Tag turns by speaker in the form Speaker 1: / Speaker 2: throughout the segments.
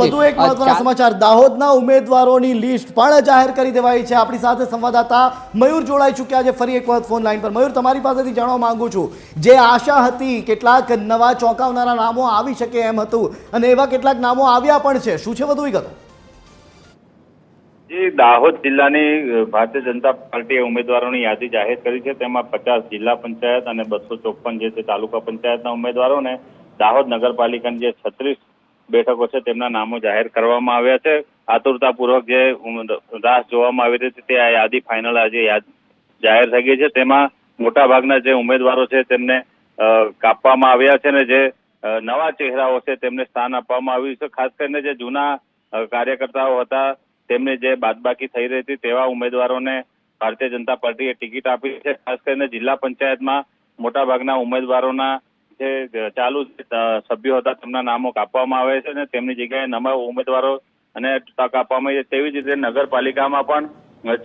Speaker 1: વધુ એક મહત્વના સમાચાર, દાહોદના ઉમેદવારોની લિસ્ટ પણ જાહેર કરી દેવાઈ છે। આપણી સાથે સંવાદદાતા મયુર જોડાઈ ચૂક્યા છે ફરી એક વખત ફોન લાઈન પર। મયુર, તમારી પાસેથી જાણવા માંગુ છું, જે આશા હતી કેટલાક નવા ચોંકાવનારા નામો આવી શકે એમ હતું અને એવા કેટલાક નામો આવ્યા પણ છે, શું છે વધુ વિગતો?
Speaker 2: દાહોદ જિલ્લાની ભારતીય જનતા પાર્ટીએ ઉમેદવારોની યાદી જાહેર કરી છે। તેમાં 50 જિલ્લા પંચાયત અને 254 જે છે તાલુકા પંચાયતના ઉમેદવારોને દાહોદ નગરપાલિકાની જે 36 બેઠકો છે તેમના નામો જાહેર કરવામાં આવ્યા છે। આતુરતાપૂર્વક જે રાહ જોવામાં આવી રહી હતી તે આ યાદી ફાઇનલ આજે જાહેર થઈ ગઈ છે। તેમાં મોટાભાગના જે ઉમેદવારો છે તેમને કાપવામાં આવ્યા છે અને જે નવા ચહેરાઓ છે તેમને સ્થાન આપવામાં આવ્યું છે। ખાસ કરીને જે જૂના કાર્યકર્તાઓ હતા તેમને જે બાદબાકી થઈ રહી હતી તેવા ઉમેદવારોને ભારતીય જનતા પાર્ટીએ ટિકિટ આપી છે। ખાસ કરીને જિલ્લા પંચાયતમાં મોટાભાગના ઉમેદવારોના જે ચાલુ સભ્યો હતા તેમના નામો કાપવામાં આવે છે અને તેમની જગ્યાએ નવા ઉમેદવારો અને તક આપવામાં આવી છે। તેવી જ રીતે નગરપાલિકામાં પણ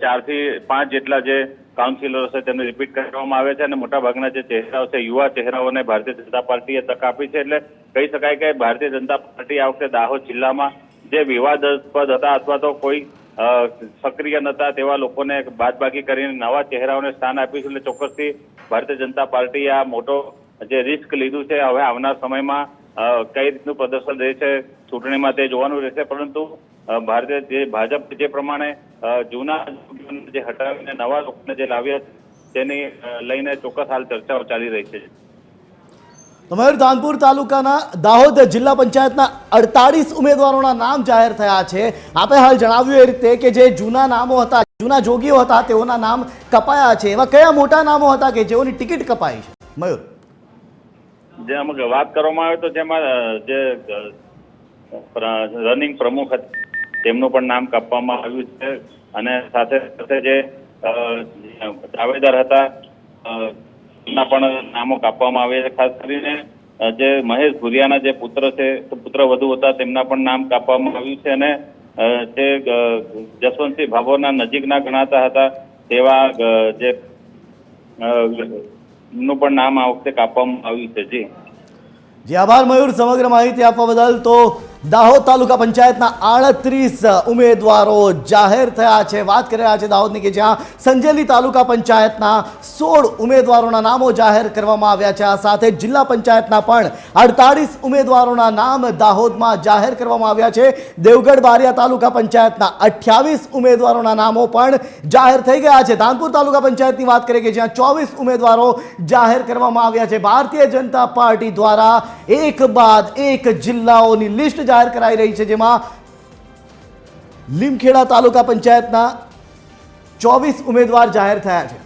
Speaker 2: 4 થી 5 જેટલા જે કાઉન્સિલરો છે તેમને રિપીટ કરવામાં આવે છે અને મોટાભાગના જે ચહેરાઓ છે યુવા ચહેરાઓને ભારતીય જનતા પાર્ટીએ તક આપી છે। એટલે કહી શકાય કે ભારતીય જનતા પાર્ટી આ વખતે દાહોદ જિલ્લામાં જે વિવાદાસ્પદ હતા અથવા તો કોઈ સક્રિય નતા તેવા લોકોને બાદબાકી કરીને નવા ચહેરાઓને સ્થાન આપ્યું છે। એટલે ચોક્કસથી ભારતીય જનતા પાર્ટીએ આ મોટો જે રિસ્ક લીધું છે, હવે આવનાર સમયમાં કઈ રીતનું પ્રદર્શન રહેશે ચૂંટણીમાં તે જોવાનું રહેશે। પરંતુ ભાજપ જે પ્રમાણે જૂના જે હટાવીને નવા લોકોને જે લાવ્યા તેની લઈને ચોક્કસ હાલ ચર્ચાઓ ચાલી રહી છે।
Speaker 1: તો મયુર, ધાનપુર તાલુકાના દાહોદ જિલ્લા પંચાયતના 48 ઉમેદવારોના નામ જાહેર થયા છે। આપણે હાલ જણાવ્યું એ રીતે કે જે જૂના નામો હતા, જૂના જોગીઓ હતા, તેઓના નામ કપાયા છે। એવા કયા મોટા નામો હતા કે જેઓની ટિકિટ કપાઈ છે? મયુર,
Speaker 2: જેમ વાત કરવામાં આવે તો જેમાં જે રનિંગ પ્રમુખ હતા તેમનું પણ નામ કાપવામાં આવ્યું છે અને સાથે સાથે જે દાવેદાર હતા ના પણ નામો કાપવામાં આવ્યા છે। ખાસ કરીને જે મહેશ ભુરિયાના જે પુત્ર વધુ હતા તેમના પણ નામ કાપવામાં આવ્યું છે અને જે જસવંતસિંહ ભાભોરના નજીકના ગણાતા હતા તેવા જે નું પણ નામ આ વખતે કાપવામાં આવ્યું છે।
Speaker 1: જી આભાર મયુર સમગ્ર માહિતી આપવા બદલ। તો દાહોદ તાલુકા પંચાયતના 38 ઉમેદવારો જાહેર થયા છે। વાત કરી રહ્યા છે દાહોદની કે જ્યાં સંજેલી તાલુકા પંચાયતના 16 ઉમેદવારોના નામો જાહેર કરવામાં આવ્યા છે। આ સાથે જિલ્લા પંચાયતના પણ 48 ઉમેદવારોના નામ દાહોદમાં જાહેર કરવામાં આવ્યા છે। દેવગઢ બારિયા તાલુકા પંચાયતના 28 ઉમેદવારોના નામો પણ જાહેર થઈ ગયા છે। ધાનપુર તાલુકા પંચાયતની વાત કરીએ કે જ્યાં 24 ઉમેદવારો જાહેર કરવામાં આવ્યા છે। ભારતીય જનતા પાર્ટી દ્વારા એક બાદ એક જિલ્લાઓની લિસ્ટ જાહેર કરાઈ રહી છે, જેમાં લીમખેડા તાલુકા પંચાયતના 24 ઉમેદવાર જાહેર થયા છે।